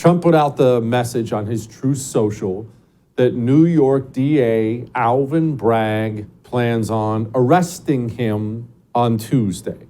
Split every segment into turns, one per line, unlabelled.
Trump put out the message on his Truth Social that New York DA Alvin Bragg plans on arresting him on Tuesday.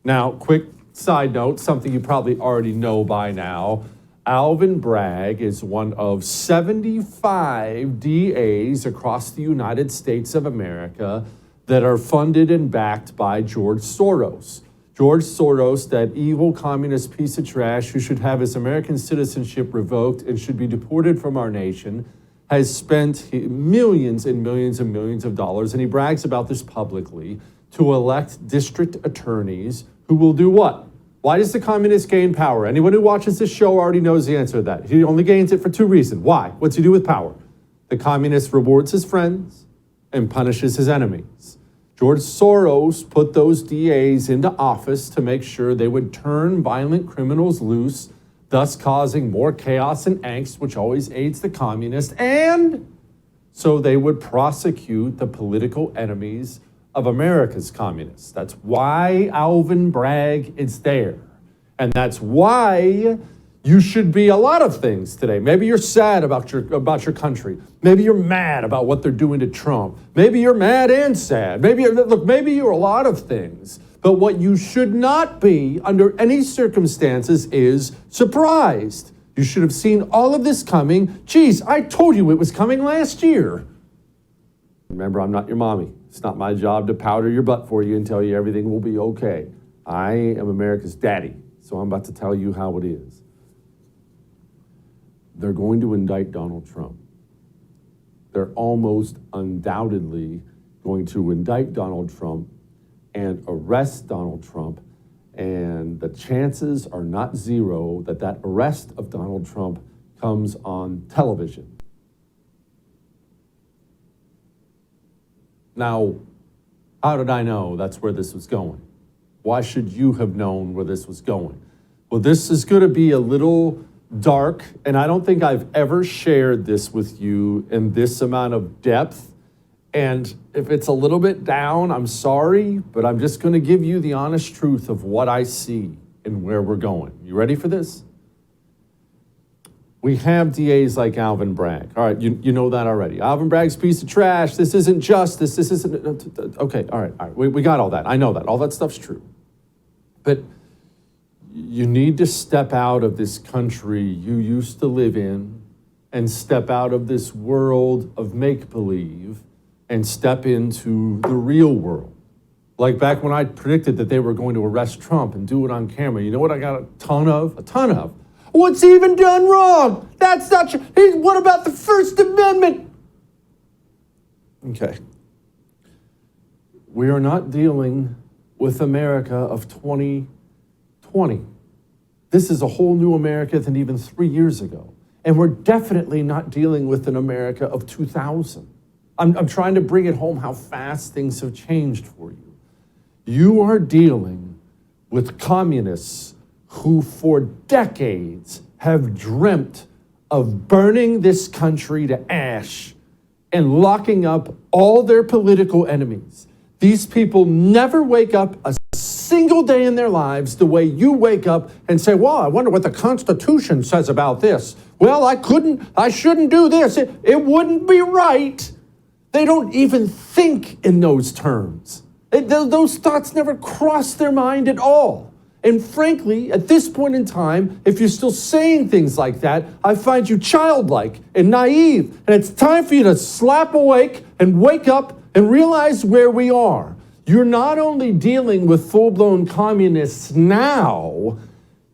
Now, quick side note, something you probably already know by now. Alvin Bragg is one of 75 DAs across the United States of America that are funded and backed by George Soros. George Soros, that evil communist piece of trash who should have his American citizenship revoked and should be deported from our nation, has spent millions and millions and millions of dollars, and he brags about this publicly, to elect district attorneys who will do what? Why does the communist gain power? Anyone who watches this show already knows the answer to that. He only gains it for two reasons. Why? What's he do with power? The communist rewards his friends and punishes his enemies. George Soros put those DAs into office to make sure they would turn violent criminals loose, thus causing more chaos and angst, which always aids the communists, and so they would prosecute the political enemies of America's communists. That's why Alvin Bragg is there. And that's why you should be a lot of things today. Maybe you're sad about your country. Maybe you're mad about what they're doing to Trump. Maybe you're mad and sad. Maybe you're a lot of things. But what you should not be under any circumstances is surprised. You should have seen all of this coming. Geez, I told you it was coming last year. Remember, I'm not your mommy. It's not my job to powder your butt for you and tell you everything will be okay. I am America's daddy, so I'm about to tell you how it is. They're going to indict Donald Trump. They're almost undoubtedly going to indict Donald Trump and arrest Donald Trump, and the chances are not zero that that arrest of Donald Trump comes on television. Now, how did I know that's where this was going? Why should you have known where this was going? Well, this is going to be a little dark, and I don't think I've ever shared this with you in this amount of depth. And if it's a little bit down, I'm sorry, but I'm just going to give you the honest truth of what I see and where we're going. You ready for this? We have DAs like Alvin Bragg. All right, you know that already. Alvin Bragg's a piece of trash. This isn't justice. This isn't... Okay, all right. We got all that. I know that. All that stuff's true. But you need to step out of this country you used to live in and step out of this world of make-believe and step into the real world. Like back when I predicted that they were going to arrest Trump and do it on camera. You know what I got a ton of? What's he even done wrong? That's not true. Hey, what about the First Amendment? Okay. We are not dealing with America of 2020. This is a whole new America than even 3 years ago. And we're definitely not dealing with an America of 2000. I'm trying to bring it home how fast things have changed for you. You are dealing with communists who for decades have dreamt of burning this country to ash and locking up all their political enemies. These people never wake up a single day in their lives the way you wake up and say, well, I wonder what the Constitution says about this. Well, I shouldn't do this. It wouldn't be right. They don't even think in those terms. Those thoughts never cross their mind at all. And frankly, at this point in time, if you're still saying things like that, I find you childlike and naive. And it's time for you to slap awake and wake up and realize where we are. You're not only dealing with full-blown communists now,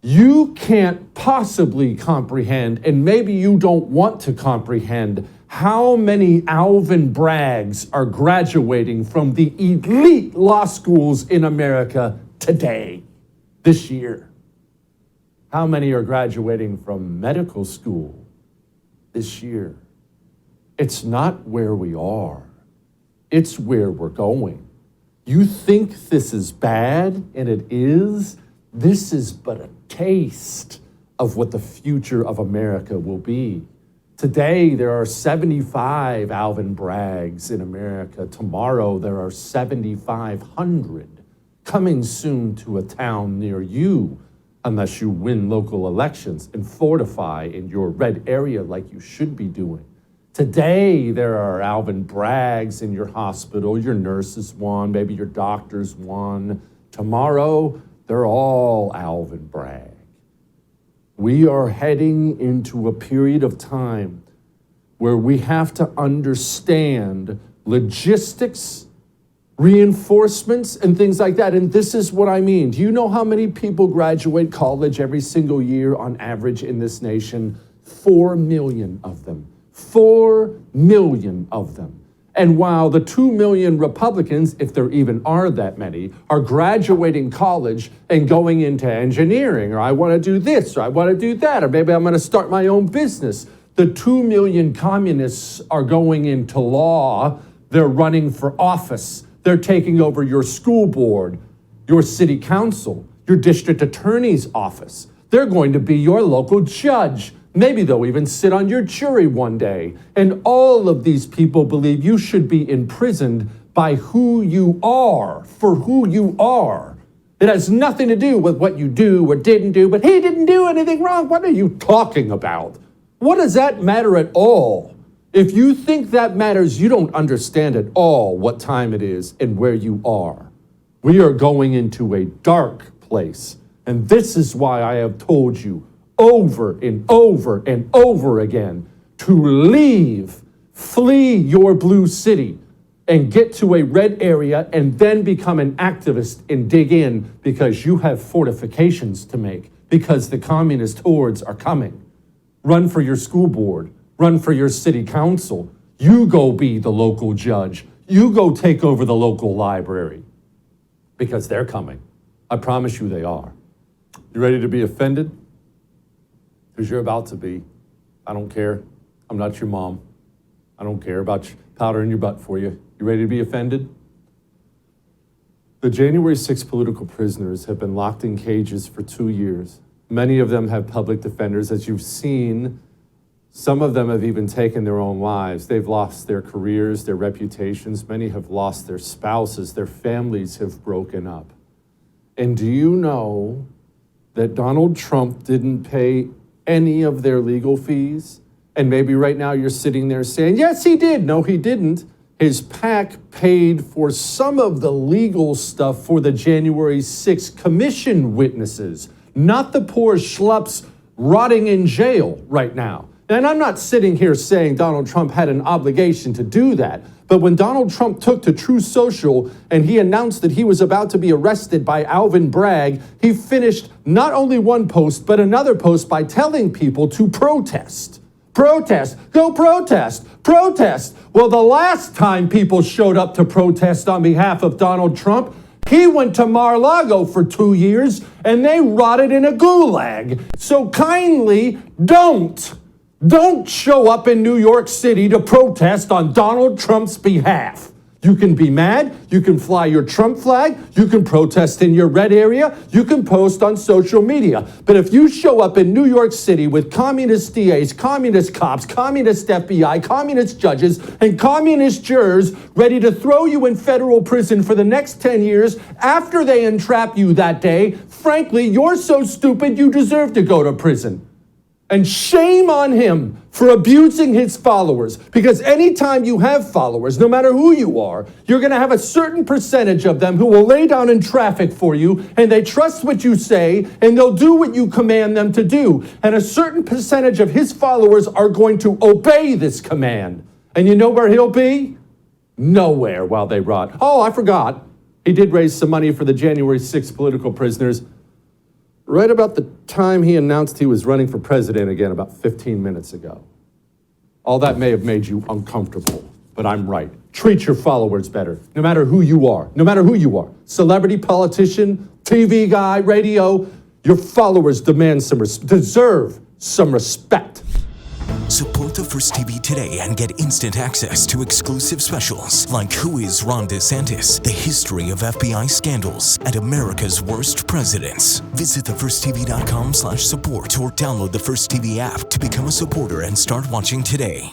you can't possibly comprehend, and maybe you don't want to comprehend, how many Alvin Braggs are graduating from the elite law schools in America today. This year. How many are graduating from medical school this year? It's not where we are. It's where we're going. You think this is bad, and it is. This is but a taste of what the future of America will be. Today, there are 75 Alvin Braggs in America. Tomorrow, there are 7,500. Coming soon to a town near you. unless you win local elections and fortify in your red area like you should be doing. Today, there are Alvin Braggs in your hospital, your nurses won, maybe your doctors won. Tomorrow, they're all Alvin Bragg. We are heading into a period of time where we have to understand logistics, reinforcements, and things like that. And this is what I mean. Do you know how many people graduate college every single year on average in this nation? 4 million of them. 4 million of them. And while the 2 million Republicans, if there even are that many, are graduating college and going into engineering, or I want to do this, or I want to do that, or maybe I'm going to start my own business, the 2 million communists are going into law. They're running for office. They're taking over your school board, your city council, your district attorney's office. They're going to be your local judge. Maybe they'll even sit on your jury one day. And all of these people believe you should be imprisoned by who you are, for who you are. It has nothing to do with what you do or didn't do, but he didn't do anything wrong. What are you talking about? What does that matter at all? If you think that matters, you don't understand at all what time it is and where you are. We are going into a dark place. And this is why I have told you over and over and over again to leave, flee your blue city and get to a red area and then become an activist and dig in because you have fortifications to make because the communist hordes are coming. Run for your school board. Run for your city council. You go be the local judge. You go take over the local library because they're coming. I promise you they are. You ready to be offended? Because you're about to be. I don't care. I'm not your mom. I don't care about powder in your butt for you. You ready to be offended? The January 6th political prisoners have been locked in cages for 2 years. Many of them have public defenders. As you've seen, some of them have even taken their own lives. They've lost their careers, their reputations. Many have lost their spouses. Their families have broken up. And do you know that Donald Trump didn't pay any of their legal fees? And maybe right now you're sitting there saying, yes, he did. No, he didn't. His PAC paid for some of the legal stuff for the January 6th commission witnesses, not the poor schlups rotting in jail right now. And I'm not sitting here saying Donald Trump had an obligation to do that. But when Donald Trump took to Truth Social and he announced that he was about to be arrested by Alvin Bragg, he finished not only one post, but another post by telling people to protest. Protest. Go protest. Protest. Well, the last time people showed up to protest on behalf of Donald Trump, he went to Mar-a-Lago for 2 years and they rotted in a gulag. So kindly don't show up in New York City to protest on Donald Trump's behalf. You can be mad, you can fly your Trump flag, you can protest in your red area, you can post on social media. But if you show up in New York City with communist DAs, communist cops, communist FBI, communist judges, and communist jurors ready to throw you in federal prison for the next 10 years after they entrap you that day, frankly, you're so stupid you deserve to go to prison. And shame on him for abusing his followers. Because anytime you have followers, no matter who you are, you're going to have a certain percentage of them who will lay down in traffic for you, and they trust what you say, and they'll do what you command them to do. And a certain percentage of his followers are going to obey this command. And you know where he'll be? Nowhere while they rot. Oh, I forgot. He did raise some money for the January 6th political prisoners. Right about the time he announced he was running for president again about 15 minutes ago. All that may have made you uncomfortable, but I'm right. Treat your followers better, no matter who you are. No matter who you are. Celebrity, politician, TV guy, radio. Your followers deserve some respect.
Support the First TV today and get instant access to exclusive specials like Who is Ron DeSantis, The History of FBI Scandals, and America's Worst Presidents. Visit thefirsttv.com/support or download the First TV app to become a supporter and start watching today.